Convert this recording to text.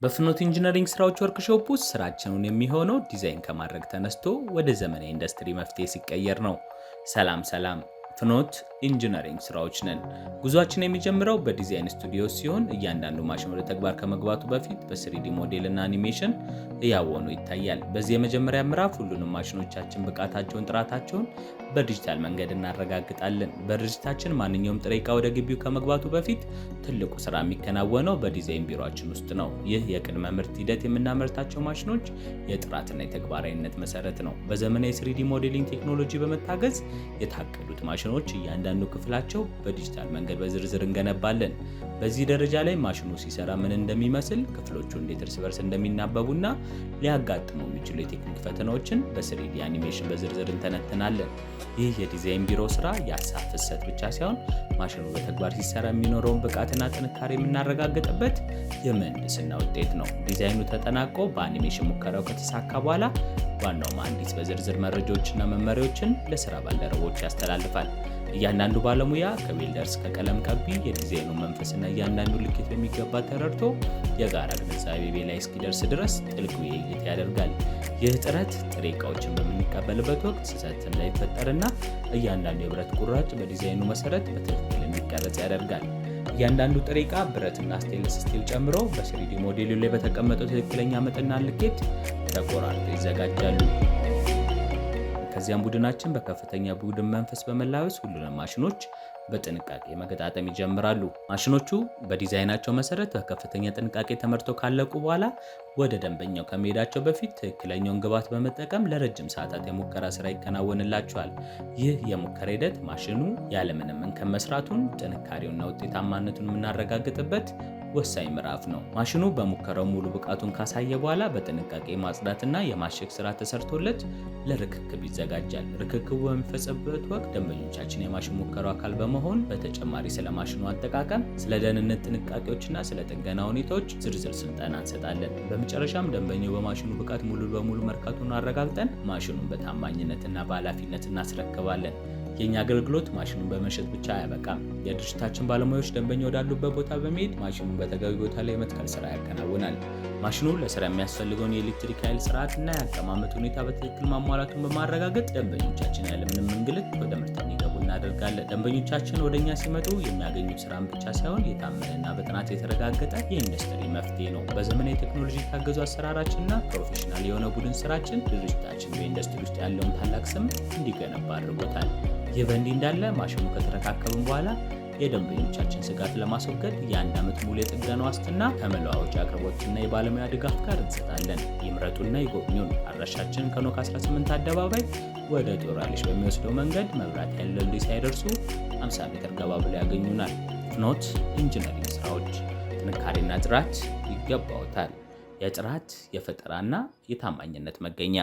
በፍኖት ኢንጂነሪንግ ስራዎች ወርክሾፕ ውስጥ ስራችንን የሚሆነው ዲዛይን ከማድረግ ተነስቶ ወደ ዘመናዊ ኢንዱስትሪ መፍትሄ ሲቀየር ነው። ሰላም ሰላም፣ ፍኖት ኢንጂነሪንግ ስራዎች ነን። ጉዟችን የሚጀምረው በዲዛይን ስቱዲዮ ሲሆን እያንዳንዱ ማሽን ወደ ተግባር ከመግባቱ በፊት በስሪዲ ሞዴል እና አኒሜሽን እያወኑ ይታያል። በዚህ የመጀመሪያ ምዕራፍ ሁሉንም ማሽኖቻችን ብቃታቸውን፣ ጥራታቸውን በዲጂታል መንገድ እናረጋግጣለን። በድርጅታችን ማንኛውም ጥሬ ዕቃ ወደ ግቢው ከመግባቱ በፊት ትልቁ ስራ የሚከናወነው በዲዛይን ቢሮአችን ውስጥ ነው። ይህ የቅድመ ምርት ሂደት የምናመርታቸው ማሽኖች የጥራትና የተግባራዊነት መሰረት ነው። በዘመናዊ ስሪዲ ሞዴሊንግ ቴክኖሎጂ በመታገዝ የታቀዱት ማሽኖች እያንዳንዱ ክፍላቸው በዲጂታል መንገድ በዝርዝር እንገነባለን። በዚህ ደረጃ ላይ ማሽኑ ሲሰራ ምን እንደሚመስል፣ ክፍሎቹ እንዴት እርስ በርስ እንደሚናበቡና ሊያጋጥሙ የሚችሉ የቴክኒክ ፈተናዎችን በስሪዲ አኒሜሽን በዝርዝር እንተነትናለን። ይህ የዲዛይን ቢሮ ስራ የሀሳብ ፍሰት ብቻ ሳይሆን ማሽኑ በተግባር ሲሰራ የሚኖረውን ብቃትና ጥንካሬ የምናረጋግጥበት የምህንድስና ውጤት ነው። ዲዛይኑ ተጠናቆ በአኒሜሽን ሙከራው ከተሳካ በኋላ ዋናው መሐንዲስ በዝርዝር መረጃዎችና መመሪያዎችን ለስራ ባልደረቦች ያስተላልፋል። እያንዳንዱ ባለሙያ ከዌልደርስ ከቀለም ቀቢ የዲዛይኑ መንፈስና እያንዳንዱ ልኬት በሚገባ ተረድቶ የጋራ ግንዛቤ ላይ እስኪደርስ ድረስ ጥልቅ ውይይት ያደርጋል። ይህ ጥረት ጥሬ ዕቃዎችን በምንቀበልበት ወቅት ስህተት እንዳይፈጠርና እያንዳንዱ የብረት ቁራጭ በዲዛይኑ መሰረት በትክክል እንዲቀረጽ ያደርጋል። እያንዳንዱ ጥሬ ዕቃ ብረትና ስቴንለስ ስቲል ጨምሮ በስሪዲ ሞዴሉ ላይ በተቀመጠው ትክክለኛ መጠንና ልኬት ተቆራርጠው ይዘጋጃሉ። ከዚያም ቡድናችን በከፍተኛ ቡድን መንፈስ በመላወስ ሁሉንም ማሽኖች በጥንቃቄ መገጣጠም ይጀምራሉ። ማሽኖቹ በዲዛይናቸው መሰረት በከፍተኛ ጥንቃቄ ተመርተው ካለቁ በኋላ ወደ ደንበኛው ከመሄዳቸው በፊት ትክክለኛውን ግብዓት በመጠቀም ለረጅም ሰዓታት የሙከራ ስራ ይከናወንላቸዋል። ይህ የሙከራ ሂደት ማሽኑ ያለምንም እንከን መስራቱን፣ ጥንካሬውና ውጤታማነቱን የምናረጋግጥበት ወሳኝ ምዕራፍ ነው። ማሽኑ በሙከራው ሙሉ ብቃቱን ካሳየ በኋላ በጥንቃቄ ማጽዳትና የማሸግ ስራ ተሰርቶለት ለርክክብ ይዘጋጃል። ርክክቡ በሚፈጸምበት ወቅት ደንበኞቻችን የማሽን ሙከራው አካል በመሆን በተጨማሪ ስለ ማሽኑ አጠቃቀም፣ ስለ ደህንነት ጥንቃቄዎችና ስለ ጥገና ሁኔታዎች ዝርዝር ስልጠና እንሰጣለን። በመጨረሻም ደንበኛው በማሽኑ ብቃት ሙሉ በሙሉ መርካቱን አረጋግጠን ማሽኑን በታማኝነትና በኃላፊነት እናስረክባለን። የኛ አገልግሎት ማሽኑን በመሸጥ ብቻ አያበቃም። የድርጅታችን ባለሙያዎች ደንበኛ ወዳሉበት ቦታ በመሄድ ማሽኑን በተገቢ ቦታ ላይ የመትከል ስራ ያከናውናል። ማሽኑ ለስራ የሚያስፈልገውን የኤሌክትሪክ ኃይል ስርዓትና የአቀማመጥ ሁኔታ በትክክል ማሟላቱን በማረጋገጥ ደንበኞቻችን ያለምንም እንግልት ወደ ምርት እንዲገቡ እናደርጋለን። ደንበኞቻችን ወደኛ ሲመጡ የሚያገኙት ስራን ብቻ ሳይሆን የታመነና በጥናት የተረጋገጠ የኢንዱስትሪ መፍትሄ ነው። በዘመናዊ ቴክኖሎጂ የታገዙ አሰራራችንና ፕሮፌሽናል የሆነ ቡድን ስራችን ድርጅታችን በኢንዱስትሪ ውስጥ ያለውን ታላቅ ስም እንዲገነባ አድርጎታል። ይህ በእንዲህ እንዳለ ማሽኑ ከተረካከብን በኋላ የደንበኞቻችን ስጋት ለማስወገድ የአንድ ዓመት ሙሉ የጥገና ዋስትና ከመለዋወጫ አቅርቦትና የባለሙያ ድጋፍ ጋር እንሰጣለን። ይምረጡና ይጎብኙን። አድራሻችን ከኖክ 18 አደባባይ ወደ ጦር ኃይሎች በሚወስደው መንገድ መብራት ኃይል ድልድይ ሳይደርሱ 50 ሜትር ገባ ብለው ያገኙናል። ፍኖት ኢንጂነሪንግ ስራዎች፣ ጥንካሬና ጥራት ይገባዎታል። የጥራት የፈጠራና የታማኝነት መገኛ